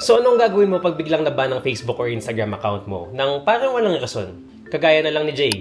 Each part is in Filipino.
So anong gagawin mo pag biglang naban ng Facebook or Instagram account mo nang parang walang rason? Kagaya na lang ni Jay.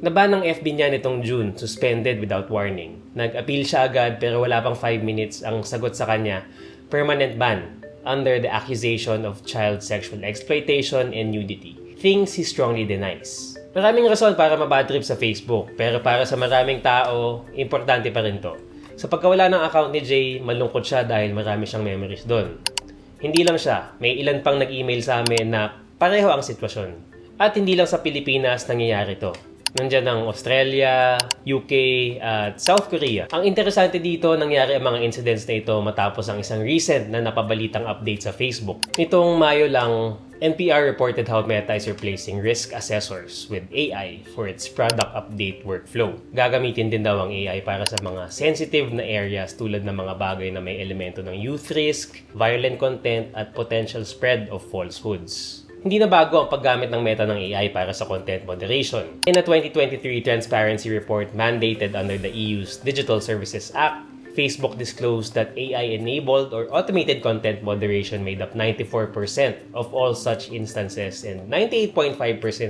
Naban ng FB niya nitong June, suspended without warning. Nag-appeal siya agad pero wala pang 5 minutes ang sagot sa kanya, permanent ban under the accusation of child sexual exploitation and nudity. Things he strongly denies. Maraming rason para mabadtrip sa Facebook pero para sa maraming tao, importante pa rin to. Sa pagkawala ng account ni Jay, malungkot siya dahil marami siyang memories doon. Hindi lang siya, may ilan pang nag-email sa amin na pareho ang sitwasyon. At hindi lang sa Pilipinas nangyayari to. Nandiyan ang Australia, UK, at South Korea. Ang interesante dito, nangyari ang mga incidents na ito matapos ang isang recent na napabalitang update sa Facebook. Nitong Mayo lang, NPR reported how Meta is replacing risk assessors with AI for its product update workflow. Gagamitin din daw ang AI para sa mga sensitive na areas tulad ng mga bagay na may elemento ng youth risk, violent content, at potential spread of falsehoods. Hindi na bago ang paggamit ng Meta ng AI para sa content moderation. In a 2023 transparency report mandated under the EU's Digital Services Act, Facebook disclosed that AI-enabled or automated content moderation made up 94% of all such instances and 98.5%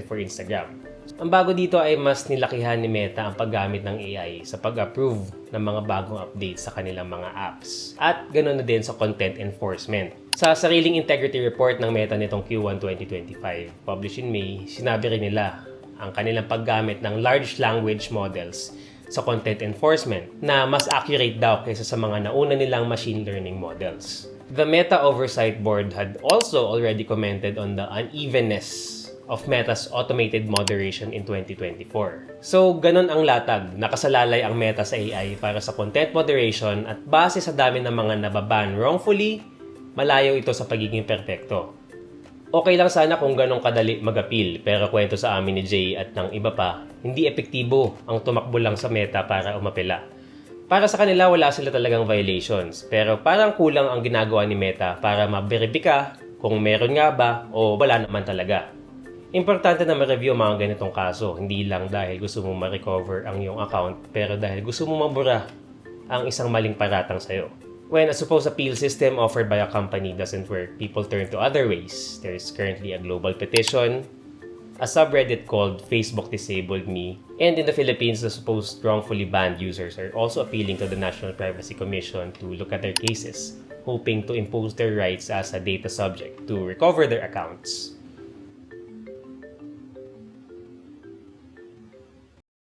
for Instagram. Ang bago dito ay mas nilakihan ni Meta ang paggamit ng AI sa pag-approve ng mga bagong updates sa kanilang mga apps. At ganoon na din sa content enforcement. Sa sariling integrity report ng Meta nitong Q1 2025, published in May, sinabi rin nila ang kanilang paggamit ng large language models sa content enforcement na mas accurate daw kaysa sa mga nauna nilang machine learning models. The Meta Oversight Board had also already commented on the unevenness of Meta's automated moderation in 2024. So, ganun ang latag. Nakasalalay ang Meta sa AI para sa content moderation at base sa dami ng mga nababan wrongfully, malayo ito sa pagiging perpekto. Okay lang sana kung ganong kadali mag-appeal, pero kwento sa amin ni Jay at ng iba pa, hindi epektibo ang tumakbo lang sa Meta para umapela. Para sa kanila, wala sila talagang violations, pero parang kulang ang ginagawa ni Meta para maberipika kung meron nga ba o wala naman talaga. Importante na ma-review ang mga ganitong kaso, hindi lang dahil gusto mo ma-recover ang iyong account, pero dahil gusto mo mabura ang isang maling paratang sa'yo. When a supposed appeal system offered by a company doesn't work, people turn to other ways. There is currently a global petition, a subreddit called Facebook Disabled Me, and in the Philippines, the supposed wrongfully banned users are also appealing to the National Privacy Commission to look at their cases, hoping to impose their rights as a data subject to recover their accounts.